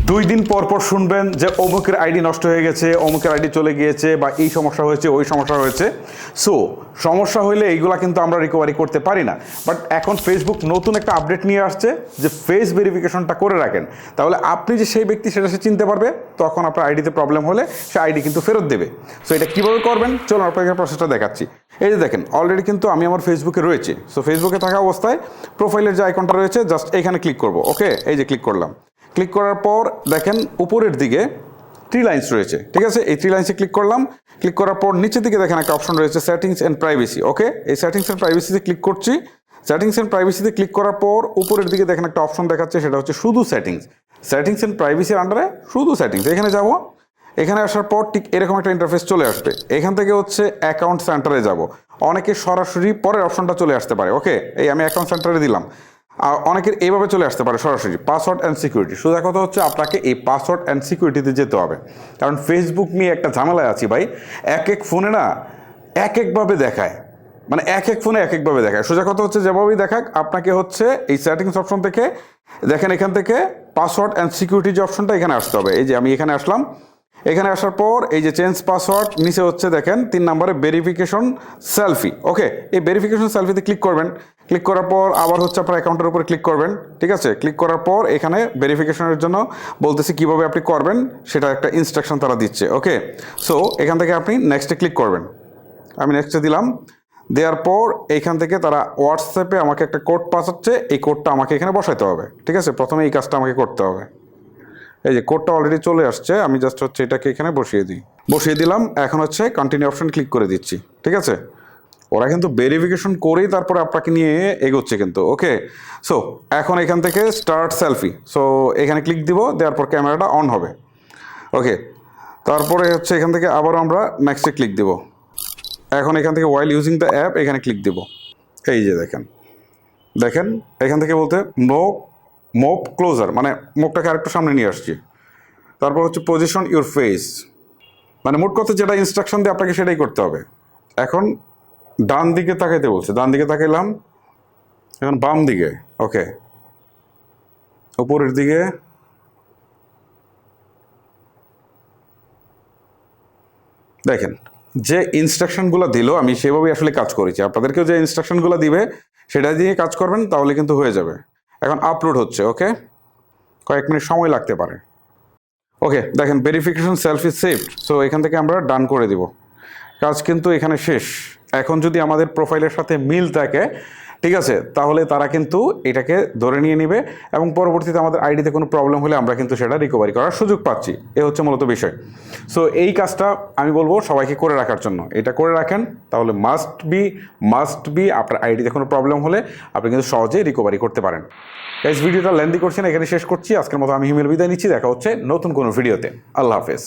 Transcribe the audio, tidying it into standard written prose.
2 দিন পর পর শুনবেন যে অমুকের আইডি নষ্ট হয়ে গেছে, অমুকের আইডি চলে গিয়েছে, বা এই সমস্যা হয়েছে, ওই সমস্যা হয়েছে। সো সমস্যা হলে এইগুলা কিন্তু আমরা রিকভারি করতে পারি না। বাট এখন ফেসবুক নতুন একটা আপডেট নিয়ে আসছে যে ফেস ভেরিফিকেশনটা করে রাখেন, তাহলে আপনি যে সেই ব্যক্তি সেটা সে চিনতে পারবে, তখন আপনার আইডিতে প্রবলেম হলে সে আইডি কিন্তু ফেরত দেবে। সো এটা কীভাবে করবেন চলুন আপনাকে প্রসেসটা দেখাচ্ছি। এই যে দেখেন, অলরেডি কিন্তু আমি আমার ফেসবুকে রয়েছে। সো ফেসবুকে থাকা অবস্থায় প্রোফাইলের যে আইকনটা রয়েছে জাস্ট এখানে ক্লিক করব। ওকে, এই যে ক্লিক করলাম। ক্লিক করার পর দেখেন উপরের দিকে 3 লাইন্স রয়েছে, ঠিক আছে? এই 3 লাইন্সে ক্লিক করলাম। ক্লিক করার পর নিচের দিকে দেখেন একটা অপশন রয়েছে সেটিংস অ্যান্ড প্রাইভেসি। ওকে, এই সেটিংস অ্যান্ড প্রাইভেসিতে ক্লিক করছি। সেটিংস অ্যান্ড প্রাইভেসিতে ক্লিক করার পর উপরের দিকে দেখেন একটা অপশন দেখাচ্ছে, সেটা হচ্ছে শুধু সেটিংস। সেটিংস অ্যান্ড প্রাইভেসির আন্ডারে শুধু সেটিংস, এখানে যাব। এখানে আসার পর ঠিক এরকম একটা ইন্টারফেস চলে আসবে। এখান থেকে হচ্ছে অ্যাকাউন্ট সেন্টারে যাব। অনেকে সরাসরি পরের অপশনটা চলে আসতে পারে। ওকে, এই আমি অ্যাকাউন্ট সেন্টারে দিলাম। আর অনেকের এইভাবে চলে আসতে পারে সরাসরি পাসওয়ার্ড অ্যান্ড সিকিউরিটি। সোজা কথা হচ্ছে আপনাকে এই পাসওয়ার্ড অ্যান্ড সিকিউরিটিতে যেতে হবে, কারণ ফেসবুক নিয়ে একটা ঝামেলায় আছি ভাই। এক এক ফোনে না এক একভাবে দেখায়, মানে এক এক ফোনে এক একভাবে দেখায়। সোজা কথা হচ্ছে যেভাবেই দেখাক, আপনাকে হচ্ছে এই সেটিংস অপশন থেকে দেখেন, এখান থেকে পাসওয়ার্ড অ্যান্ড সিকিউরিটি যে অপশনটা, এখানে আসতে হবে। এই যে আমি এখানে আসলাম। এখানে আসার পর এই যে চেঞ্জ পাসওয়ার্ড, নিচে হচ্ছে দেখেন 3 নম্বরে ভেরিফিকেশন সেলফি। ওকে, এই ভেরিফিকেশন সেলফিতে ক্লিক করবেন। ক্লিক করার পর আবার হচ্ছে আপনার অ্যাকাউন্টের উপরে ক্লিক করবেন, ঠিক আছে? ক্লিক করার পর এখানে ভেরিফিকেশনের জন্য বলতেছি কিভাবে আপনি করবেন, সেটা একটা ইনস্ট্রাকশন তারা দিচ্ছে। ওকে, সো এখান থেকে আপনি নেক্সটে ক্লিক করবেন। আমি নেক্সটে দিলাম। দেওয়ার পর এইখান থেকে তারা হোয়াটসঅ্যাপে আমাকে একটা কোড পাঠাচ্ছে, এই কোডটা আমাকে এখানে বসাইতে হবে, ঠিক আছে? প্রথমে এই কাজটা আমাকে করতে হবে। এই যে কোডটা অলরেডি চলে আসছে, আমি জাস্ট হচ্ছে এটাকে এখানে বসিয়ে দিলাম। এখন হচ্ছে কন্টিনিউ অপশন ক্লিক করে দিচ্ছি, ঠিক আছে? ওরা কিন্তু ভেরিফিকেশন করেই তারপরে আপনাকে নিয়ে এগোচ্ছে কিন্তু। ওকে, সো এখন এখান থেকে স্টার্ট সেলফি, সো এখানে ক্লিক দিব। দেওয়ার পর ক্যামেরাটা অন হবে। ওকে, তারপরে হচ্ছে এখান থেকে আবারও আমরা নেক্সটে ক্লিক দিব। এখন এখান থেকে ওয়াইল ইউজিং দ্য অ্যাপ এখানে ক্লিক দিব। এই যে দেখেন এখান থেকে বলতে মোভ ক্লোজার, মানে মুখটাকে আরেকটু সামনে নিয়ে আসছি। তারপর হচ্ছে পজিশন ইউর ফেস, মানে মোট কথা যেটা ইনস্ট্রাকশন দিয়ে আপনাকে সেটাই করতে হবে। এখন ডান দিকে তাকাইতে বলছে, ডান দিকে তাকাইলাম। এখন বাম দিকে, ওকে, উপরের দিকে, দেখেন যে ইনস্ট্রাকশনগুলো দিল আমি সেভাবেই আসলে কাজ করেছি। আপনাদেরকেও যে ইনস্ট্রাকশনগুলো দিবে সেটা দিয়ে কাজ করবেন, তাহলে কিন্তু হয়ে যাবে। এখন আপলোড হচ্ছে। ওকে, কয়েক মিনিট সময় লাগতে পারে। ওকে, দেখেন ভেরিফিকেশন সেলফি সেভড, সো এখান থেকে আমরা ডান করে দিব। কাজ কিন্তু এখানে শেষ। এখন যদি আমাদের প্রোফাইলের সাথে মিল থাকে, ঠিক আছে, তাহলে তারা কিন্তু এটাকে ধরে নিয়ে নেবে এবং পরবর্তীতে আমাদের আইডিতে কোনো প্রবলেম হলে আমরা কিন্তু সেটা রিকভারি করার সুযোগ পাচ্ছি। এ হচ্ছে মূলত বিষয়। সো এই কাজটা আমি বলবো সবাইকে করে রাখার জন্য। এটা করে রাখেন, তাহলে মাস্ট বি আপনার আইডিতে কোনো প্রবলেম হলে আপনি কিন্তু সহজেই রিকভারি করতে পারেন। গাইস, ভিডিওটা লেন্দি করছি না, এখানে শেষ করছি। আজকের মতো আমি হিমেল বিদায় নিচ্ছি। দেখা হচ্ছে নতুন কোনো ভিডিওতে। আল্লাহ হাফেজ।